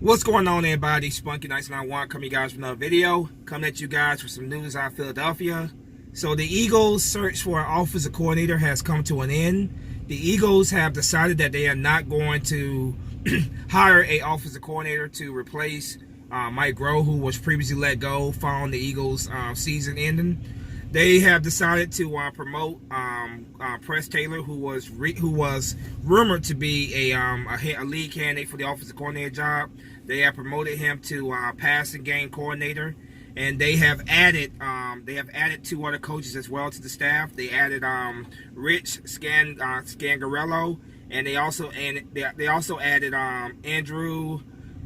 What's going on, everybody? Spunky 991 coming you guys with another video. Coming at you guys with some news out of Philadelphia. So the Eagles' search for an offensive coordinator has come to an end. The Eagles have decided that they are not going to hire an offensive coordinator to replace Mike Groh, who was previously let go following the Eagles' season ending. They have decided to promote Press Taylor, who was rumored to be a lead candidate for the offensive coordinator job. They have promoted him to passing game coordinator, and they have added two other coaches as well to the staff. They added Rich Scangarello, and they also added Andrew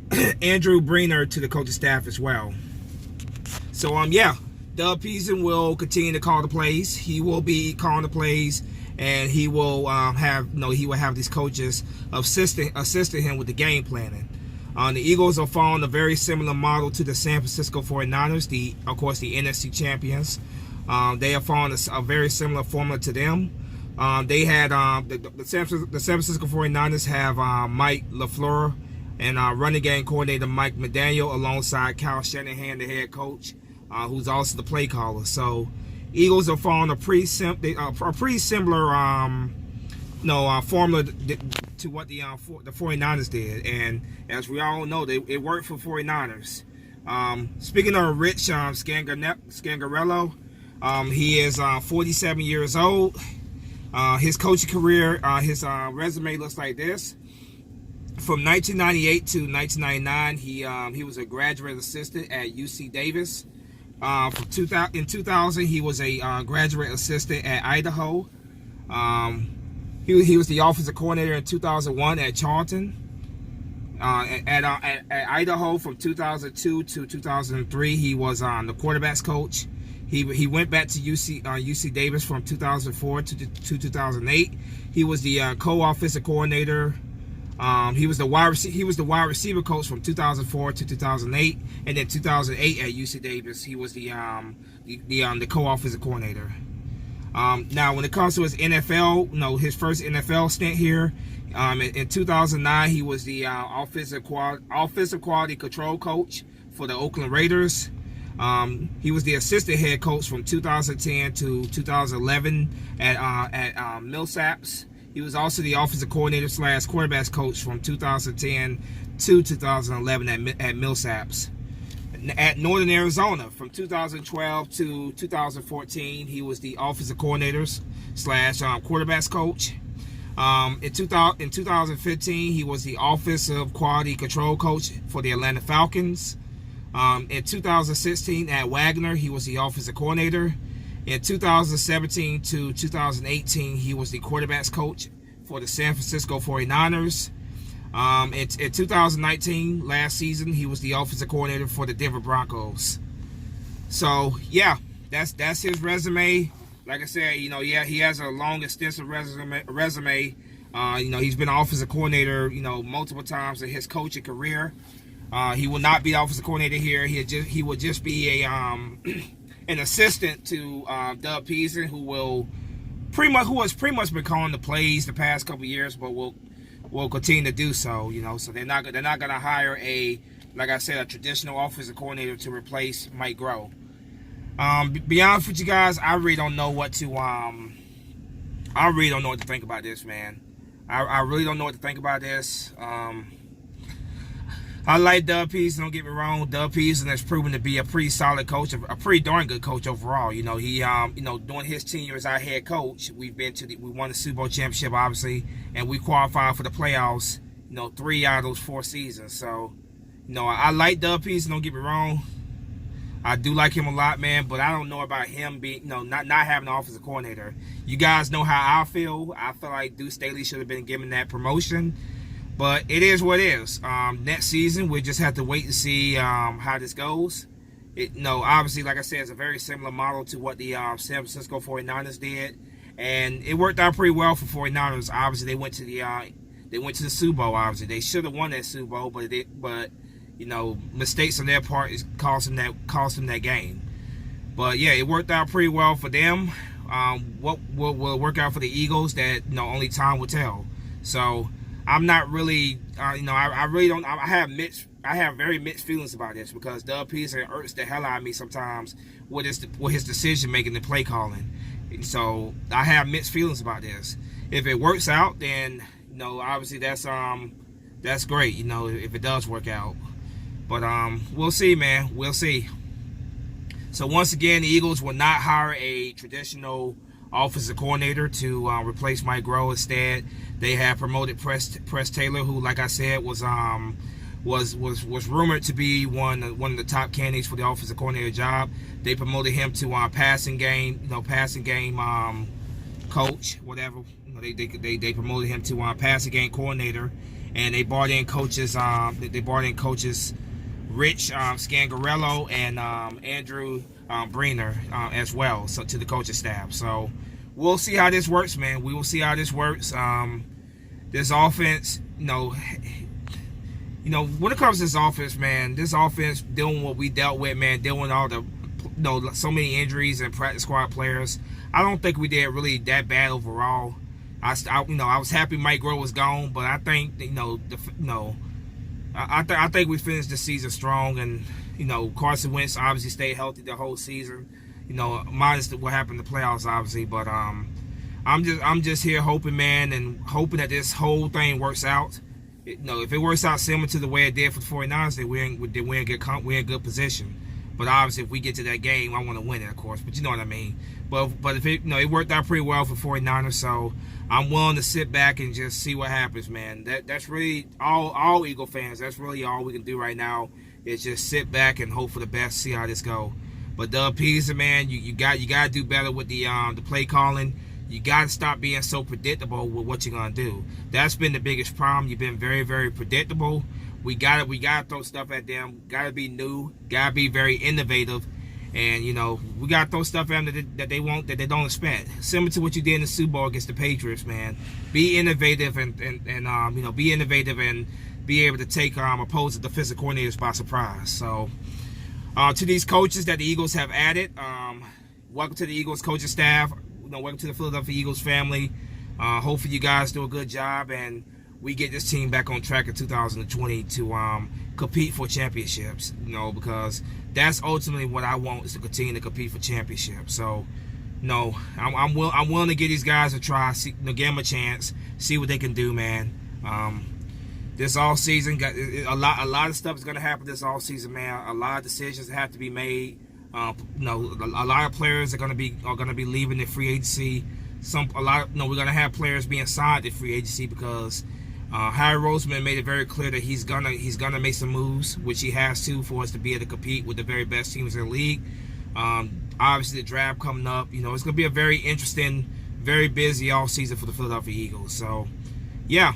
Breener to the coaching staff as well. So yeah. Doug Peterson will continue to call the plays. He will be calling the plays, and he will have these coaches assisting him with the game planning. The Eagles are following a very similar model to the San Francisco 49ers, of course the NFC champions. They are following a very similar formula to them. They had the San Francisco 49ers have Mike LaFleur and running game coordinator Mike McDaniel alongside Kyle Shanahan, the head coach. Who's also the play caller. So Eagles are following a pretty similar formula to what the 49ers did, and as we all know, it worked for 49ers. Speaking of Rich Scangarello, he is 47 years old. His coaching career, his resume looks like this. From 1998 to 1999, he was a graduate assistant at UC Davis. In 2000, he was a graduate assistant at Idaho. He was the offensive coordinator in 2001 at Charlton. At Idaho from 2002 to 2003, he was the quarterbacks coach. He went back to UC Davis from 2004 to 2008. He was the co-offensive coordinator. He was the wide receiver coach from 2004 to 2008, and then 2008 at UC Davis, he was the co-offensive coordinator. Now, when it comes to his his first NFL stint here, in 2009, he was the offensive quality control coach for the Oakland Raiders. He was the assistant head coach from 2010 to 2011 at Millsaps. He was also the offensive coordinator / quarterbacks coach from 2010 to 2011 at Millsaps. At Northern Arizona, from 2012 to 2014, he was the offensive coordinator / quarterbacks coach. In 2015, he was the offensive quality control coach for the Atlanta Falcons. In 2016, at Wagner, he was the offensive coordinator. In 2017 to 2018, he was the quarterbacks coach for the San Francisco 49ers. In 2019, last season, he was the offensive coordinator for the Denver Broncos. So, yeah, that's his resume. Like I said, he has a long, extensive resume. He's been an offensive coordinator, multiple times in his coaching career. He will not be the offensive coordinator here. He will just be an assistant to Doug Peterson, who has pretty much been calling the plays the past couple years, but will continue to do so. So they're not gonna hire a traditional offensive coordinator to replace Mike Groh. Be honest with you guys, I really don't know what to think about this, man. I really don't know what to think about this. I like Doug Peterson, don't get me wrong. Doug Peterson has proven to be a pretty solid coach, a pretty darn good coach overall. He during his tenure as our head coach, we won the Super Bowl championship, obviously, and we qualified for the playoffs, 3 out of those 4 seasons. So, I like Doug Peterson, don't get me wrong. I do like him a lot, man, but I don't know about him being, not having an offensive coordinator. You guys know how I feel. I feel like Deuce Staley should have been given that promotion. But it is what it is. Next season, we just have to wait to see how this goes. Obviously, like I said, it's a very similar model to what the San Francisco 49ers did, and it worked out pretty well for 49ers. Obviously, they went to the Super Bowl. Obviously, they should have won that Super Bowl, but mistakes on their part is cost them that game. But yeah, it worked out pretty well for them. What will work out for the Eagles? That only time will tell. So I'm not really, I really don't. I have very mixed feelings about this because Doug Peterson irks the hell out of me sometimes with his decision making and play calling. So I have mixed feelings about this. If it works out, then obviously that's great. If it does work out, but we'll see, man. We'll see. So once again, the Eagles will not hire a traditional offensive coordinator to replace Mike Groh. Instead, they have promoted Press Taylor, who, like I said, was rumored to be one of the top candidates for the offensive coordinator job. They promoted him to passing game coach, whatever. They promoted him to passing game coordinator, and they brought in coaches. Rich Scangarello and Andrew Breener as well, so to the coaching staff. So we'll see how this works, man. We will see how this works. This offense, when it comes to this offense, man, this offense dealing what we dealt with, man, dealing with all the, so many injuries and practice squad players. I don't think we did really that bad overall. I was happy Mike Groh was gone, but I think, I think we finished the season strong, and Carson Wentz obviously stayed healthy the whole season. Minus what happened in the playoffs, obviously. But I'm just here hoping, man, and hoping that this whole thing works out. If it works out similar to the way it did for the 49ers, then we're in good position. But obviously, if we get to that game, I want to win it, of course. But you know what I mean. But if it worked out pretty well for 49ers, so I'm willing to sit back and just see what happens, man. That's really all Eagle fans. That's really all we can do right now is just sit back and hope for the best, see how this go. But Doug Peterson, man, you got to do better with the play calling. You got to stop being so predictable with what you're gonna do. That's been the biggest problem. You've been very, very predictable. We gotta throw stuff at them. Gotta be new. Gotta be very innovative. And we gotta throw stuff at them that they don't expect. Similar to what you did in the Super Bowl against the Patriots, man. Be innovative and be innovative and be able to take opposing defensive coordinators by surprise. So to these coaches that the Eagles have added, welcome to the Eagles coaching staff. Welcome to the Philadelphia Eagles family. Hopefully you guys do a good job and we get this team back on track in 2020 to compete for championships. Because that's ultimately what I want, is to continue to compete for championships. So, I'm willing to give these guys a try, give them a chance, see what they can do, man. This all season, a lot of stuff is gonna happen this all season, man. A lot of decisions have to be made. A lot of players are gonna be leaving the free agency. We're gonna have players being signed to free agency because Harry Roseman made it very clear that he's gonna make some moves, which he has to, for us to be able to compete with the very best teams in the league. Obviously, the draft coming up. It's gonna be a very interesting, very busy off season for the Philadelphia Eagles. So, yeah.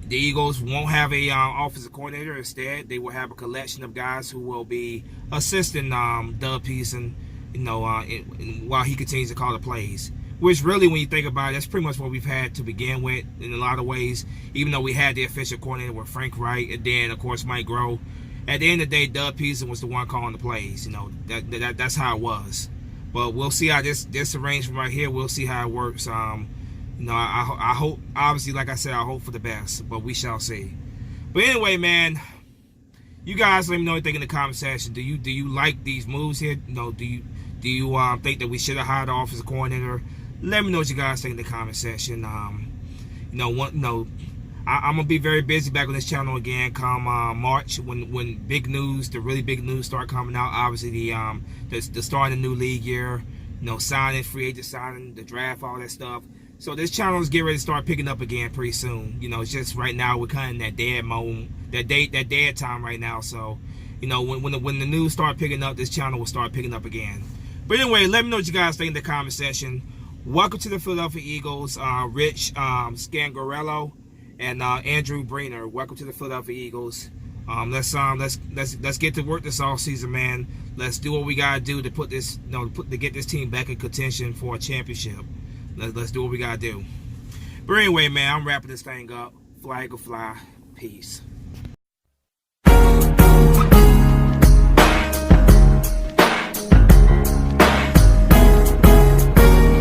The Eagles won't have a offensive coordinator. Instead, they will have a collection of guys who will be assisting Doug Peterson, while he continues to call the plays. Which really, when you think about it, that's pretty much what we've had to begin with in a lot of ways. Even though we had the official coordinator with Frank Wright, and then of course Mike Groh. At the end of the day, Doug Peterson was the one calling the plays. That's how it was. But we'll see how this arrangement right here. We'll see how it works. I hope, obviously, like I said, I hope for the best, but we shall see. But anyway, man, you guys let me know what you think in the comment section. Do you like these moves here? Do you think that we should have hired an offensive coordinator? Let me know what you guys think in the comment section. I'm gonna be very busy back on this channel again come March when big news, the really big news start coming out. Obviously the start of the new league year, signing, free agent signing, the draft, all that stuff. So this channel is getting ready to start picking up again pretty soon. It's just right now we're kind of in that dead moment, that dead time right now. So, when the news start picking up, this channel will start picking up again. But anyway, let me know what you guys think in the comment section. Welcome to the Philadelphia Eagles, Rich Scangarello and Andrew Breener. Welcome to the Philadelphia Eagles. Let's get to work this off season, man. Let's do what we gotta do to put this, to get this team back in contention for a championship. Let's do what we gotta do. But anyway, man, I'm wrapping this thing up. Flag will fly. Peace.